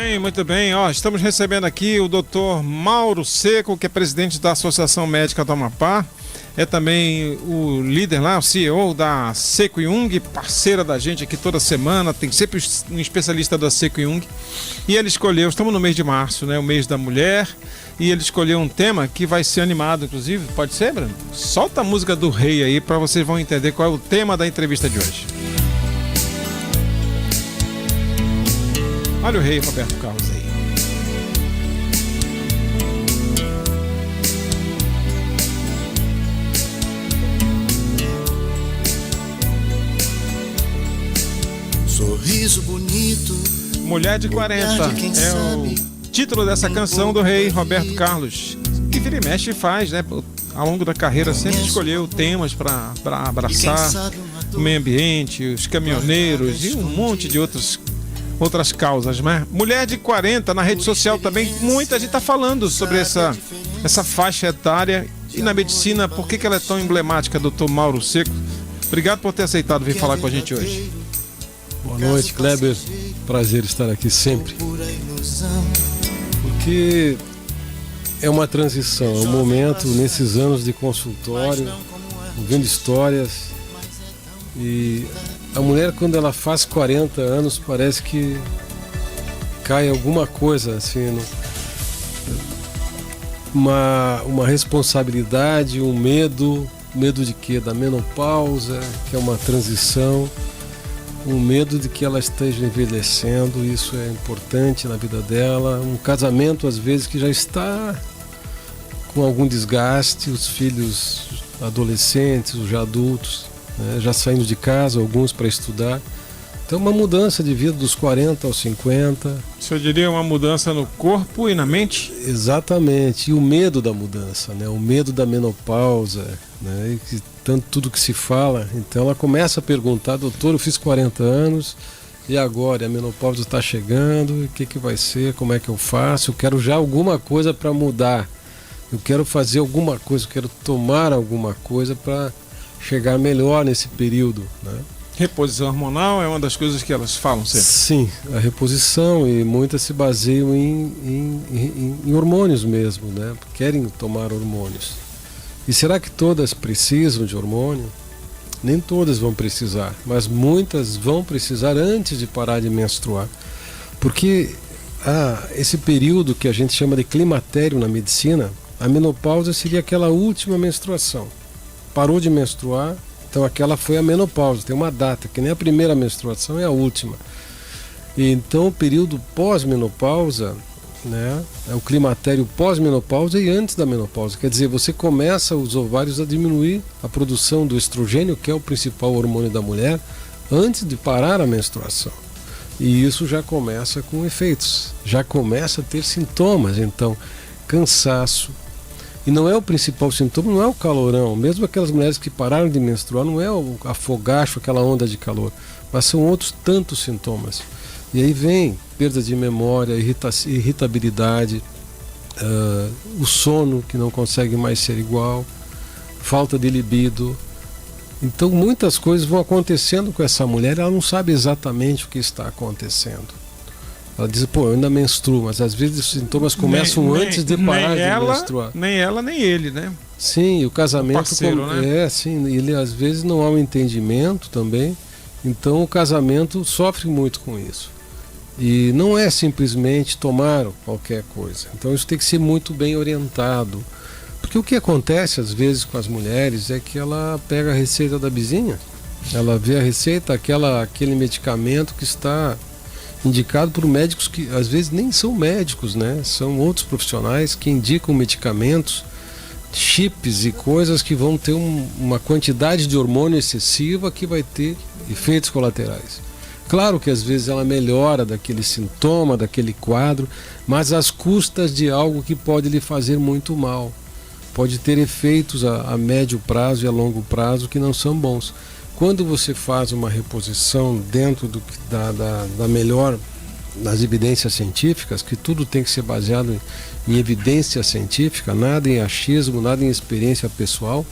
bem, muito bem. Estamos recebendo aqui o Dr. Mauro Seco, que é presidente da Associação Médica do Amapá. É também o líder lá, o CEO da Seco Jung, parceira da gente aqui toda semana. Tem sempre um especialista da Seco Jung. E ele escolheu, estamos no mês de março, né? O mês da mulher. E ele escolheu um tema que vai ser animado, inclusive. Pode ser, Bruno? Solta a música do rei aí para vocês vão entender qual é o tema da entrevista de hoje. Olha o rei Roberto Carlos aí. Sorriso bonito. Mulher de 40 é o título dessa canção do rei Roberto Carlos, que vira e mexe faz, né? Ao longo da carreira sempre escolheu temas para abraçar o meio ambiente, os caminhoneiros e um monte de outras causas, né? Mulher de 40 na rede social também, muita gente está falando sobre essa faixa etária. E na medicina, por que ela é tão emblemática, doutor Mauro Seco? Obrigado por ter aceitado vir falar com a gente hoje. Boa noite, Kleber. Prazer estar aqui sempre. Porque é uma transição, é um momento nesses anos de consultório, ouvindo histórias. E a mulher, quando ela faz 40 anos, parece que cai alguma coisa, assim, uma responsabilidade, um medo. Medo de quê? Da menopausa, que é uma transição. Um medo de que ela esteja envelhecendo, isso é importante na vida dela. Um casamento, às vezes, que já está com algum desgaste, os filhos adolescentes, os já adultos, né, já saindo de casa, alguns para estudar. Então, uma mudança de vida dos 40 aos 50. O senhor diria uma mudança no corpo e na mente? Exatamente. E o medo da mudança, né? O medo da menopausa, né? E tudo que se fala. Então, ela começa a perguntar: doutor, eu fiz 40 anos e agora? A menopausa está chegando, o que vai ser? Como é que eu faço? Eu quero já alguma coisa para mudar. Eu quero fazer alguma coisa, eu quero tomar alguma coisa para chegar melhor nesse período, né? Reposição hormonal é uma das coisas que elas falam sempre. Sim, a reposição, e muitas se baseiam em hormônios mesmo, né? Querem tomar hormônios. E será que todas precisam de hormônio? Nem todas vão precisar, mas muitas vão precisar antes de parar de menstruar. Porque esse período que a gente chama de climatério na medicina, a menopausa seria aquela última menstruação. Parou de menstruar, então aquela foi a menopausa, tem uma data, que nem a primeira menstruação é a última. E então o período pós-menopausa, né, é o climatério pós-menopausa e antes da menopausa. Quer dizer, você começa os ovários a diminuir a produção do estrogênio, que é o principal hormônio da mulher, antes de parar a menstruação. E isso já começa com efeitos, já começa a ter sintomas, então cansaço. E não é o principal sintoma, não é o calorão. Mesmo aquelas mulheres que pararam de menstruar, não é o afogacho, aquela onda de calor, mas são outros tantos sintomas. E aí vem perda de memória, irritabilidade, o sono que não consegue mais ser igual, falta de libido. Então muitas coisas vão acontecendo com essa mulher, ela não sabe exatamente o que está acontecendo. Ela diz, eu ainda menstruo, mas às vezes os sintomas começam antes de parar de menstruar. Nem ela, nem ele, né? Sim, o casamento... O parceiro, né? Sim, ele às vezes não há um entendimento também, então o casamento sofre muito com isso. E não é simplesmente tomar qualquer coisa, então isso tem que ser muito bem orientado. Porque o que acontece às vezes com as mulheres é que ela pega a receita da vizinha, ela vê a receita, aquele medicamento que está indicado por médicos que às vezes nem são médicos, né? São outros profissionais que indicam medicamentos, chips e coisas que vão ter uma quantidade de hormônio excessiva que vai ter efeitos colaterais. Claro que às vezes ela melhora daquele sintoma, daquele quadro, mas às custas de algo que pode lhe fazer muito mal. Pode ter efeitos a médio prazo e a longo prazo que não são bons. Quando você faz uma reposição dentro da melhor das evidências científicas, que tudo tem que ser baseado em evidência científica, nada em achismo, nada em experiência pessoal,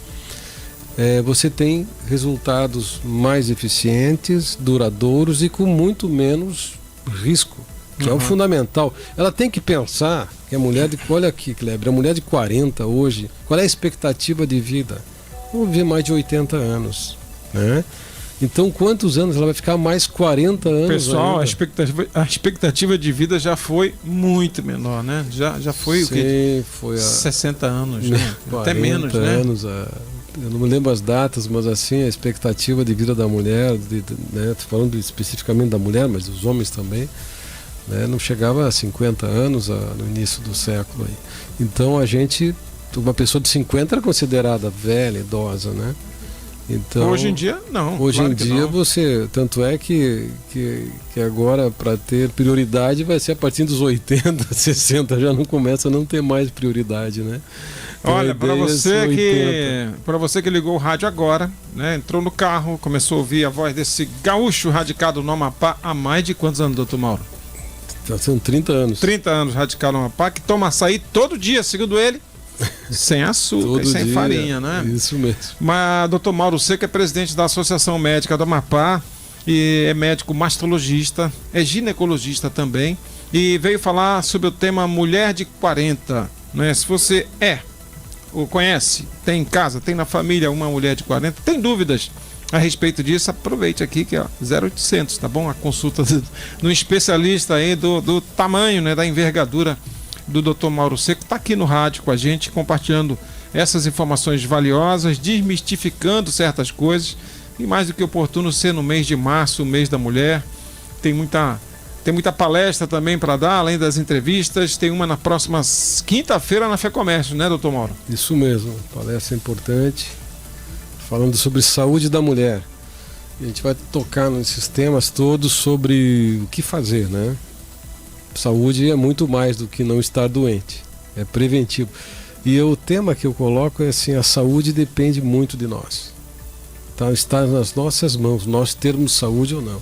você tem resultados mais eficientes, duradouros e com muito menos risco que é o fundamental. Ela tem que pensar que a mulher de... Olha aqui, Kleber, a mulher de 40 hoje, qual é a expectativa de vida? Vamos ver mais de 80 anos, né? Então, quantos anos ela vai ficar? Mais 40 anos. Pessoal, ainda. a expectativa de vida já foi muito menor, né? Já foi o quê? Foi 60 anos, né? Até menos, né? Anos, eu não me lembro as datas, mas assim, a expectativa de vida da mulher, né? Tô falando especificamente da mulher, mas dos homens também, né? Não chegava a 50 anos no início do século aí. Então uma pessoa de 50 era considerada velha, idosa, né? Então, hoje em dia, não. Hoje claro em dia você... Tanto é que agora, para ter prioridade, vai ser a partir dos 80, 60, já não começa a não ter mais prioridade, né? Então, olha, para você que ligou o rádio agora, né? Entrou no carro, começou a ouvir a voz desse gaúcho radicado no Amapá há mais de quantos anos, doutor Mauro? São 30 anos. 30 anos radicado no Amapá, que toma açaí todo dia, segundo ele. Sem açúcar e sem farinha, né? Isso mesmo. Mas doutor Mauro Seco é presidente da Associação Médica do Amapá e é médico mastologista, é ginecologista também e veio falar sobre o tema Mulher de 40, né? Se você ou conhece, tem em casa, tem na família uma mulher de 40, tem dúvidas a respeito disso, aproveite aqui que é 0800, tá bom? A consulta no especialista aí do tamanho, né, da envergadura do Dr. Mauro Seco, está aqui no rádio com a gente, compartilhando essas informações valiosas, desmistificando certas coisas, e mais do que oportuno ser no mês de março, o mês da mulher. Tem muita palestra também para dar, além das entrevistas. Tem uma na próxima quinta-feira na FEComércio, né, doutor Mauro? Isso mesmo, palestra importante, falando sobre saúde da mulher. E a gente vai tocar nesses temas todos sobre o que fazer, né? Saúde é muito mais do que não estar doente, é preventivo. E o tema que eu coloco é assim: a saúde depende muito de nós. Então está nas nossas mãos, nós termos saúde ou não.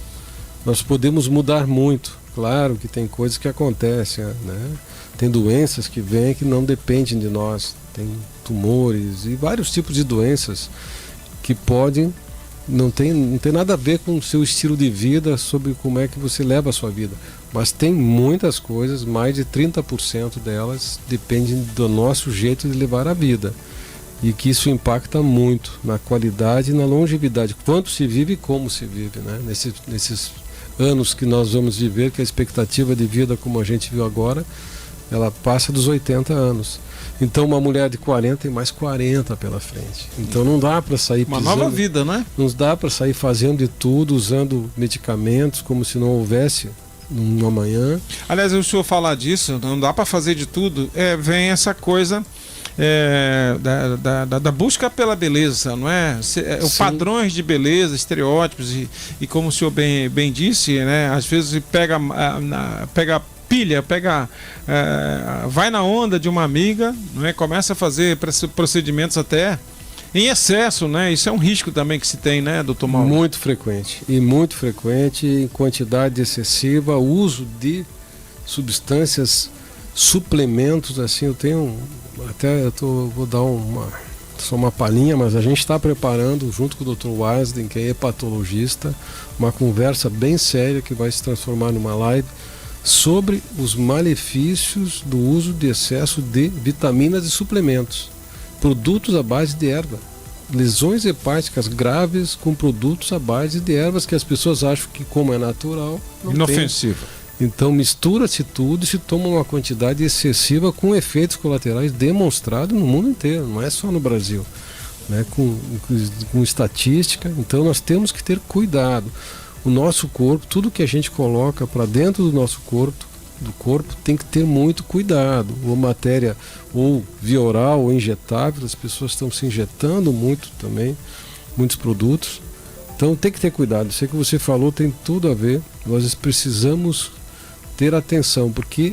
Nós podemos mudar muito, claro que tem coisas que acontecem, né? Tem doenças que vêm que não dependem de nós, tem tumores e vários tipos de doenças que podem, não tem nada a ver com o seu estilo de vida, sobre como é que você leva a sua vida. Mas tem muitas coisas, mais de 30% delas dependem do nosso jeito de levar a vida. E que isso impacta muito na qualidade e na longevidade. Quanto se vive e como se vive, né? Nesses anos que nós vamos viver, que a expectativa de vida, como a gente viu agora, ela passa dos 80 anos. Então uma mulher de 40 tem mais 40 pela frente. Então não dá para sair uma nova vida, né? Não dá para sair fazendo de tudo, usando medicamentos como se não houvesse no amanhã. Aliás, o senhor falar disso, não dá para fazer de tudo, vem essa coisa da busca pela beleza, não é? Os padrões de beleza, estereótipos e como o senhor bem disse, né? Às vezes pega pilha, vai na onda de uma amiga, não é? Começa a fazer procedimentos até em excesso, né? Isso é um risco também que se tem, né, doutor Mauro? Muito frequente, em quantidade excessiva, uso de substâncias, suplementos, assim, vou dar só uma palhinha, mas a gente está preparando, junto com o Dr. Wasden, que é hepatologista, uma conversa bem séria que vai se transformar numa live sobre os malefícios do uso de excesso de vitaminas e suplementos. Produtos à base de erva, lesões hepáticas graves com produtos à base de ervas que as pessoas acham que, como é natural, não inofensivo. Então mistura-se tudo e se toma uma quantidade excessiva com efeitos colaterais demonstrados no mundo inteiro, não é só no Brasil, né? Com estatística. Então nós temos que ter cuidado. O nosso corpo, tudo que a gente coloca para dentro do nosso corpo tem que ter muito cuidado. Ou matéria ou via oral ou injetável, as pessoas estão se injetando muito também, muitos produtos. Então tem que ter cuidado. Isso que você falou tem tudo a ver. Nós precisamos ter atenção, porque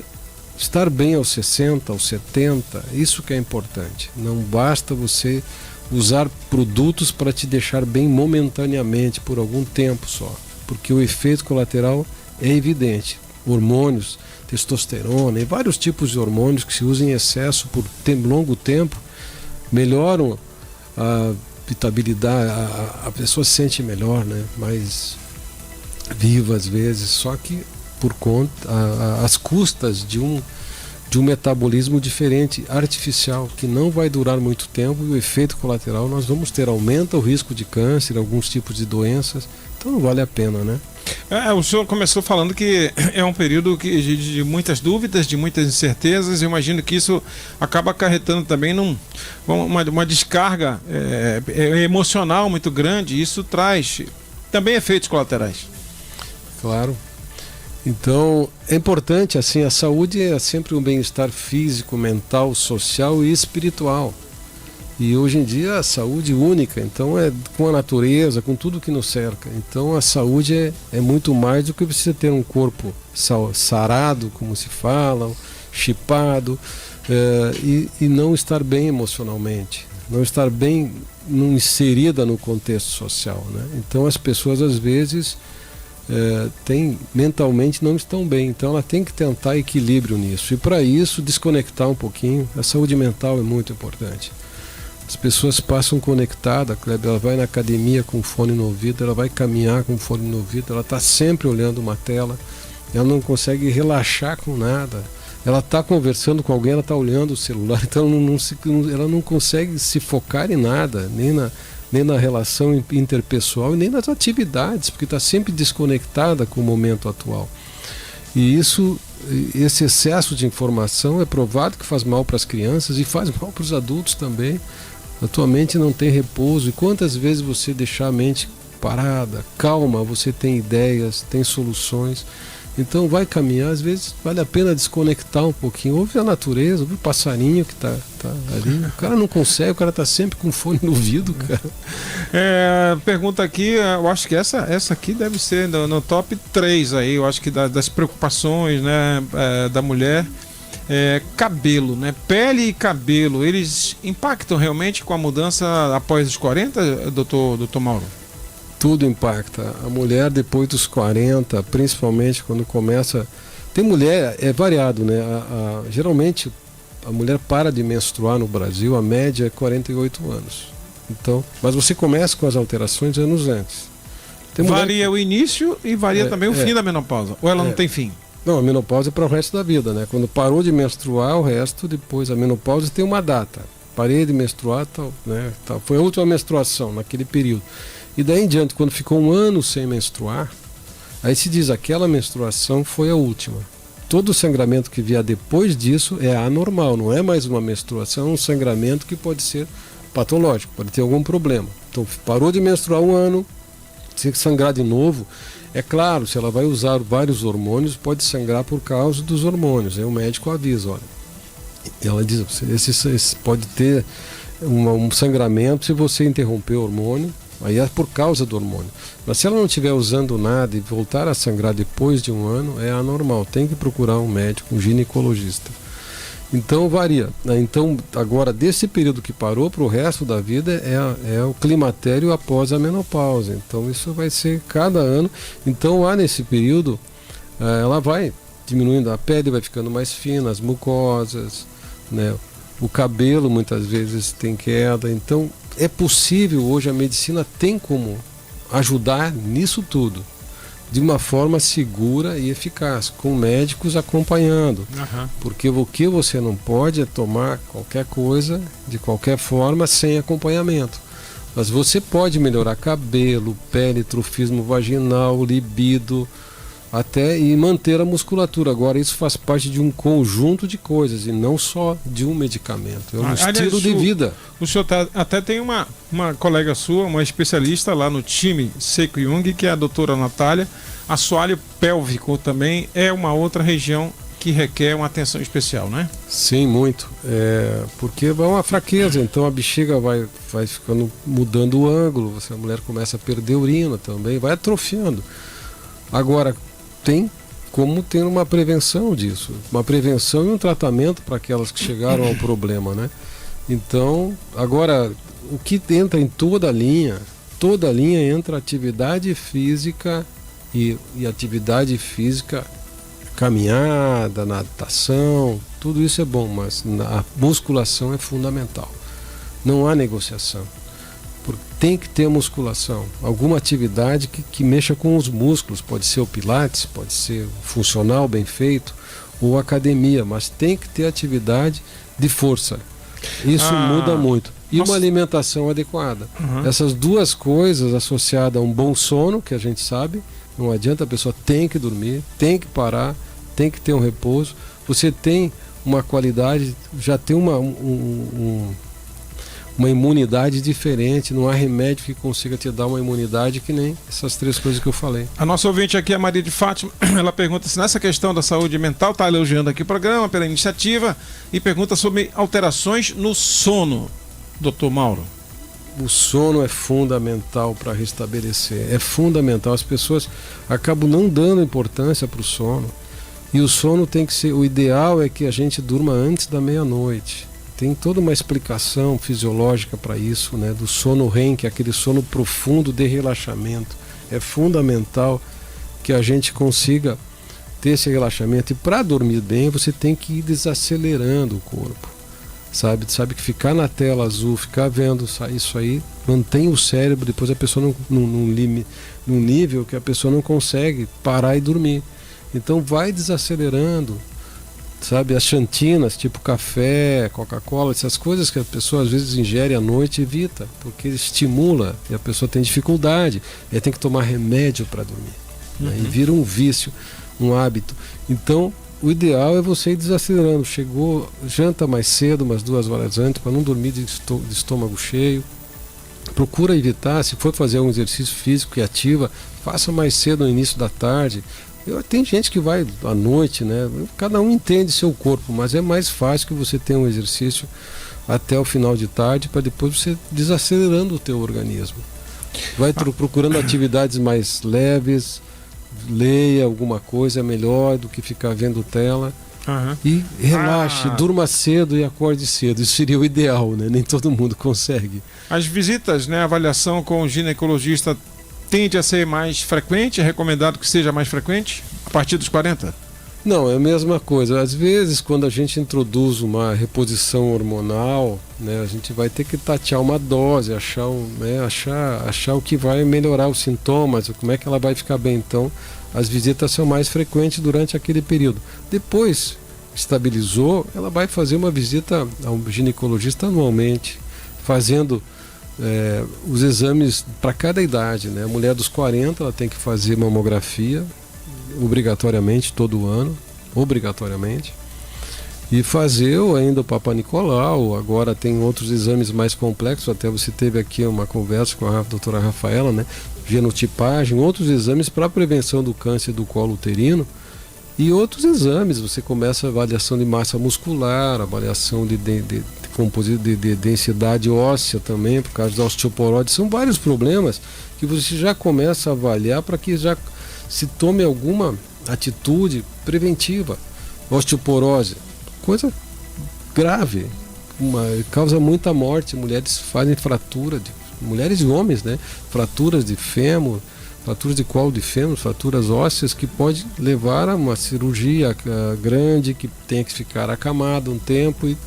estar bem aos 60, aos 70, isso que é importante. Não basta você usar produtos para te deixar bem momentaneamente, por algum tempo só, porque o efeito colateral é evidente. Hormônios, testosterona e vários tipos de hormônios que se usam em excesso por longo tempo melhoram a vitabilidade, a pessoa se sente melhor, né? Mais viva às vezes, só que por conta, às custas de um metabolismo diferente, artificial, que não vai durar muito tempo, e o efeito colateral nós vamos ter, aumenta o risco de câncer, alguns tipos de doenças, então não vale a pena, né? O senhor começou falando que é um período de muitas dúvidas, de muitas incertezas. Eu imagino que isso acaba acarretando também uma descarga emocional muito grande. Isso traz também efeitos colaterais. Claro. Então, é importante, assim, a saúde é sempre um bem-estar físico, mental, social e espiritual. E hoje em dia a saúde única, então é com a natureza, com tudo que nos cerca. Então a saúde é muito mais do que você ter um corpo sarado, como se fala, chipado, e não estar bem emocionalmente, não estar bem inserida no contexto social, né? Então as pessoas às vezes mentalmente não estão bem, então ela tem que tentar equilíbrio nisso. E para isso desconectar um pouquinho, a saúde mental é muito importante. As pessoas passam conectada, ela vai na academia com fone no ouvido, ela vai caminhar com fone no ouvido, ela está sempre olhando uma tela, ela não consegue relaxar com nada, ela está conversando com alguém, ela está olhando o celular, então ela não consegue se focar em nada, nem na relação interpessoal e nem nas atividades, porque está sempre desconectada com o momento atual. E esse excesso de informação é provado que faz mal para as crianças e faz mal para os adultos também. A tua mente não tem repouso, e quantas vezes você deixar a mente parada, calma, você tem ideias, tem soluções. Então vai caminhar, às vezes vale a pena desconectar um pouquinho, ouve a natureza, ouve o passarinho que tá ali. O cara não consegue, o cara tá sempre com fone no ouvido, cara. Pergunta aqui, eu acho que essa aqui deve ser no top 3 aí, eu acho que das preocupações, né, da mulher. Cabelo, né? Pele e cabelo, eles impactam realmente com a mudança após os 40, doutor Mauro? Tudo impacta. A mulher depois dos 40, principalmente quando começa... Tem mulher, é variado, né? Geralmente a mulher para de menstruar no Brasil, a média é 48 anos. Então, mas você começa com as alterações anos antes. Varia o início e varia também o fim da menopausa, ou ela não tem fim? Não, a menopausa é para o resto da vida, né? Quando parou de menstruar, o resto, depois a menopausa tem uma data. Parei de menstruar, né? Foi a última menstruação naquele período. E daí em diante, quando ficou um ano sem menstruar, aí se diz aquela menstruação foi a última. Todo o sangramento que vier depois disso é anormal, não é mais uma menstruação, é um sangramento que pode ser patológico, pode ter algum problema. Então parou de menstruar um ano, tem que sangrar de novo. É claro, se ela vai usar vários hormônios, pode sangrar por causa dos hormônios. Aí o médico avisa, olha. Ela diz, esse pode ter um sangramento se você interromper o hormônio, aí é por causa do hormônio. Mas se ela não estiver usando nada e voltar a sangrar depois de um ano, é anormal. Tem que procurar um médico, um ginecologista. Então varia. Então agora desse período que parou para o resto da vida é o climatério após a menopausa. Então isso vai ser cada ano. Então lá nesse período ela vai diminuindo, a pele vai ficando mais fina, as mucosas, né? O cabelo muitas vezes tem queda. Então é possível, hoje a medicina tem como ajudar nisso tudo, de uma forma segura e eficaz, com médicos acompanhando. Porque o que você não pode é tomar qualquer coisa, de qualquer forma, sem acompanhamento. Mas você pode melhorar cabelo, pele, trofismo vaginal, libido, até e manter a musculatura. Agora isso faz parte de um conjunto de coisas e não só de um medicamento. É um estilo de vida. O senhor até tem uma colega sua, uma especialista lá no time Seco Jung, que é a doutora Natália. Assoalho pélvico também é uma outra região que requer uma atenção especial, né? Sim, muito. Porque é uma fraqueza, então a bexiga vai ficando, mudando o ângulo, a mulher começa a perder urina também, vai atrofiando. Agora, tem como ter uma prevenção disso, uma prevenção e um tratamento para aquelas que chegaram ao problema, né? Então, agora, o que entra em toda a linha entra atividade física e atividade física, caminhada, natação, tudo isso é bom, mas a musculação é fundamental. Não há negociação. Tem que ter musculação, alguma atividade que mexa com os músculos, pode ser o pilates, pode ser o funcional bem feito, ou academia, mas tem que ter atividade de força. Isso muda muito. E uma alimentação adequada. Essas duas coisas associadas a um bom sono, que a gente sabe, não adianta, a pessoa tem que dormir, tem que parar, tem que ter um repouso. Você tem uma qualidade, já tem uma imunidade diferente, não há remédio que consiga te dar uma imunidade que nem essas três coisas que eu falei. A nossa ouvinte aqui, a Maria de Fátima, ela pergunta se nessa questão da saúde mental, está elogiando aqui o programa pela iniciativa e pergunta sobre alterações no sono, doutor Mauro. O sono é fundamental para restabelecer, é fundamental. As pessoas acabam não dando importância para o sono, e o sono tem que ser, o ideal é que a gente durma antes da meia-noite. Tem toda uma explicação fisiológica para isso, né? Do sono REM, que é aquele sono profundo de relaxamento. É fundamental que a gente consiga ter esse relaxamento. E para dormir bem, você tem que ir desacelerando o corpo. Sabe que ficar na tela azul, ficar vendo isso aí, mantém o cérebro, depois a pessoa num nível que a pessoa não consegue parar e dormir. Então vai desacelerando. Sabe, as xantinas, tipo café, Coca-Cola, essas coisas que a pessoa às vezes ingere à noite, evita, porque estimula e a pessoa tem dificuldade, e aí tem que tomar remédio para dormir, né? E vira um vício, um hábito. Então, o ideal é você ir desacelerando. Chegou, janta mais cedo, umas 2 horas antes, para não dormir de estômago cheio. Procura evitar, se for fazer um exercício físico e ativa, faça mais cedo no início da tarde. Tem gente que vai à noite, né? Cada um entende seu corpo, mas é mais fácil que você tenha um exercício até o final de tarde, para depois você desacelerando o teu organismo. Vai procurando atividades mais leves, leia alguma coisa melhor do que ficar vendo tela. E relaxe, durma cedo e acorde cedo. Isso seria o ideal, né? Nem todo mundo consegue. As visitas, né? A avaliação com o ginecologista tende a ser mais frequente? É recomendado que seja mais frequente a partir dos 40? Não, é a mesma coisa. Às vezes, quando a gente introduz uma reposição hormonal, né, a gente vai ter que tatear uma dose, achar o que vai melhorar os sintomas, como é que ela vai ficar bem. Então, as visitas são mais frequentes durante aquele período. Depois, estabilizou, ela vai fazer uma visita ao ginecologista anualmente, fazendo os exames para cada idade, né? A mulher dos 40 ela tem que fazer mamografia obrigatoriamente todo ano, obrigatoriamente, e fazer ainda o Papa Nicolau. Agora tem outros exames mais complexos, até você teve aqui uma conversa com a doutora Rafaela, né? Genotipagem, outros exames para prevenção do câncer do colo uterino e outros exames. Você começa a avaliação de massa muscular, avaliação de densidade óssea também, por causa da osteoporose. São vários problemas que você já começa a avaliar para que já se tome alguma atitude preventiva. Osteoporose, coisa grave, causa muita morte. Mulheres fazem fratura, mulheres e homens, né? Fraturas de fêmur, fraturas de colo de fêmur, fraturas ósseas, que pode levar a uma cirurgia grande, que tem que ficar acamada um tempo, e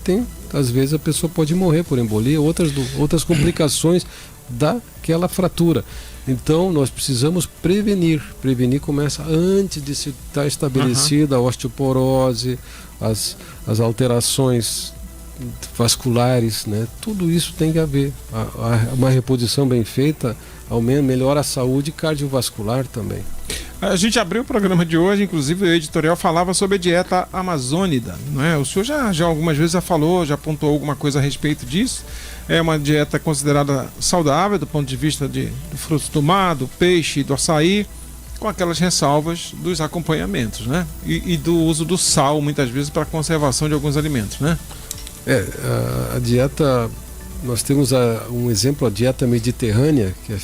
às vezes a pessoa pode morrer por embolia, outras complicações daquela fratura. Então nós precisamos prevenir. Prevenir começa antes de se estar estabelecida a osteoporose, as alterações vasculares, né? Tudo isso tem que haver. Uma reposição bem feita melhora a saúde cardiovascular também. A gente abriu o programa de hoje, inclusive o editorial falava sobre a dieta amazônida, não é? O senhor já algumas vezes já falou, já apontou alguma coisa a respeito disso. É uma dieta considerada saudável do ponto de vista do fruto do mar, do peixe, do açaí, com aquelas ressalvas dos acompanhamentos, né? E do uso do sal, muitas vezes, para a conservação de alguns alimentos, né? A dieta, nós temos um exemplo, a dieta mediterrânea, que é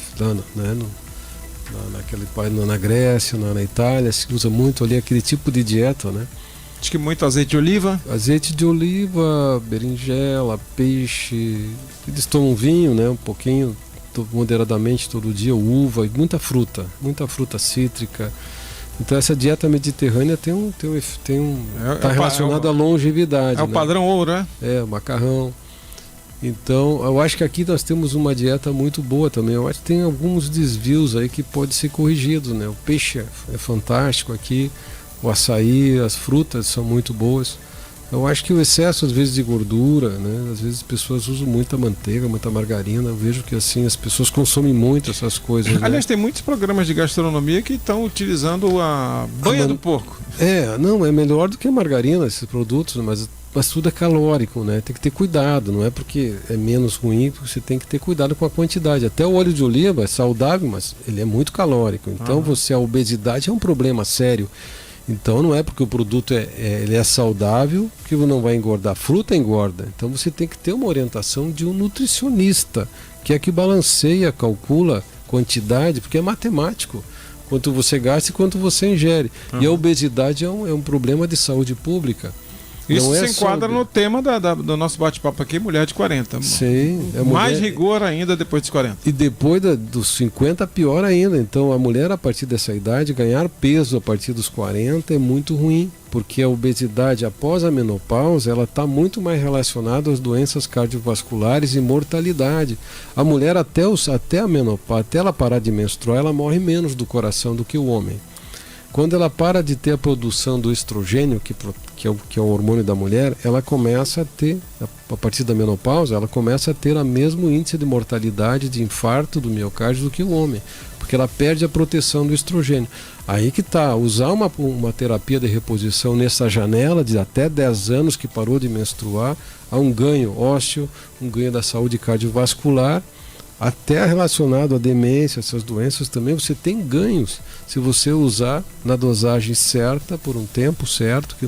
na Grécia, na Itália, se usa muito ali aquele tipo de dieta, né? Acho que muito azeite de oliva. Azeite de oliva, berinjela, peixe. Eles tomam vinho, né? Um pouquinho, moderadamente todo dia, uva e muita fruta cítrica. Então essa dieta mediterrânea está relacionada à longevidade. É o padrão ouro, né? Macarrão. Então, eu acho que aqui nós temos uma dieta muito boa também. Eu acho que tem alguns desvios aí que podem ser corrigidos, né? O peixe é fantástico aqui, o açaí, as frutas são muito boas. Eu acho que o excesso, às vezes, de gordura, né? Às vezes as pessoas usam muita manteiga, muita margarina. Eu vejo que, assim, as pessoas consomem muito essas coisas, né? Aliás, tem muitos programas de gastronomia que estão utilizando a banha do porco. Não, é melhor do que a margarina, esses produtos, mas tudo é calórico, né? Tem que ter cuidado, não é porque é menos ruim, porque você tem que ter cuidado com a quantidade. Até o óleo de oliva é saudável, mas ele é muito calórico. Então, a obesidade é um problema sério. Então não é porque o produto ele é saudável que não vai engordar. Fruta engorda. Então você tem que ter uma orientação de um nutricionista, que é que balanceia, calcula quantidade, porque é matemático. Quanto você gasta e quanto você ingere. E a obesidade é um problema de saúde pública. Isso se enquadra no tema do nosso bate-papo aqui, mulher de 40. Sim. Mais rigor ainda depois dos 40. E depois dos 50, pior ainda. Então a mulher, a partir dessa idade, ganhar peso a partir dos 40 é muito ruim. Porque a obesidade após a menopausa, ela está muito mais relacionada às doenças cardiovasculares e mortalidade. A mulher até a menopausa, até ela parar de menstruar, ela morre menos do coração do que o homem. Quando ela para de ter a produção do estrogênio, que é o hormônio da mulher, ela começa a ter, a partir da menopausa, ela começa a ter o mesmo índice de mortalidade de infarto do miocárdio do que o homem, porque ela perde a proteção do estrogênio. Aí que está, usar uma terapia de reposição nessa janela de até 10 anos que parou de menstruar, há um ganho ósseo, um ganho da saúde cardiovascular, até relacionado à demência, essas doenças também, você tem ganhos se você usar na dosagem certa, por um tempo certo, que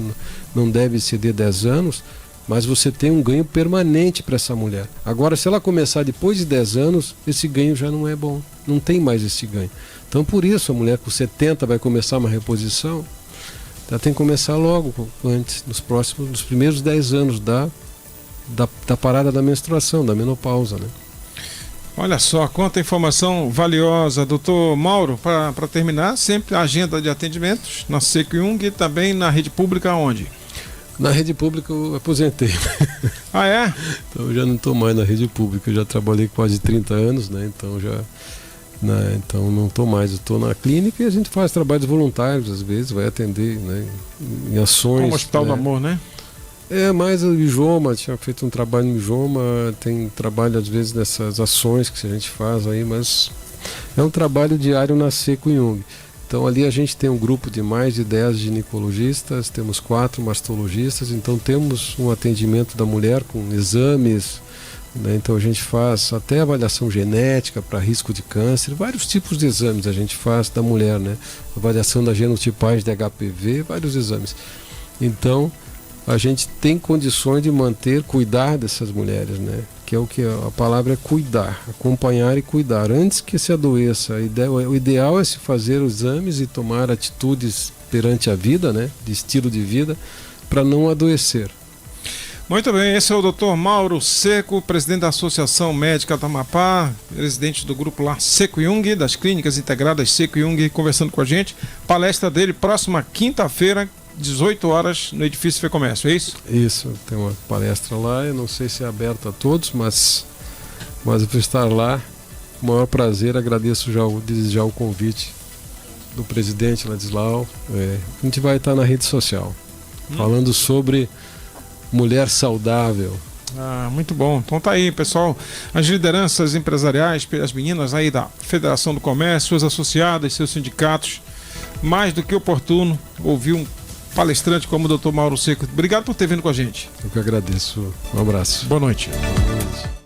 não deve exceder 10 anos, mas você tem um ganho permanente para essa mulher. Agora, se ela começar depois de 10 anos, esse ganho já não é bom, não tem mais esse ganho. Então, por isso, a mulher com 70 vai começar uma reposição, ela tem que começar logo, antes, nos primeiros 10 anos da parada da menstruação, da menopausa, né? Olha só, quanta informação valiosa, doutor Mauro. Para terminar, sempre a agenda de atendimentos na Seco Jung e também na rede pública onde? Na rede pública eu aposentei. Ah, é? Então eu já não estou mais na rede pública, eu já trabalhei quase 30 anos, né? Então não estou mais, eu estou na clínica e a gente faz trabalhos voluntários às vezes, vai atender, né, em ações. Como o Hospital do Amor, né? Mais o Mijoma, tinha feito um trabalho no Mijoma, tem trabalho às vezes nessas ações que a gente faz aí, mas é um trabalho diário na Seco Jung. Então ali a gente tem um grupo de mais de 10 ginecologistas, temos 4 mastologistas, então temos um atendimento da mulher com exames, né? Então a gente faz até avaliação genética para risco de câncer, vários tipos de exames a gente faz da mulher, né? Avaliação da genotipagem de HPV, vários exames. Então a gente tem condições de cuidar dessas mulheres, né? Que é o que a palavra é cuidar, acompanhar e cuidar. Antes que se adoeça, o ideal é se fazer os exames e tomar atitudes perante a vida, né? De estilo de vida, para não adoecer. Muito bem, esse é o Dr. Mauro Seco, presidente da Associação Médica do Amapá, presidente do grupo lá Seco Jung, das Clínicas Integradas Seco Jung, conversando com a gente. Palestra dele próxima quinta-feira, 18 horas, no Edifício Fê Comércio, é isso? Isso, tem uma palestra lá, eu não sei se é aberta a todos, mas eu vou estar lá, com o maior prazer, agradeço desde já o convite do presidente Ladislau. A gente vai estar na rede social, falando sobre mulher saudável. Muito bom. Então tá aí, pessoal, as lideranças empresariais, as meninas aí da Federação do Comércio, suas associadas, seus sindicatos, mais do que oportuno ouvir um palestrante como o Dr. Mauro Seco. Obrigado por ter vindo com a gente. Eu que agradeço. Um abraço. Boa noite. Boa noite.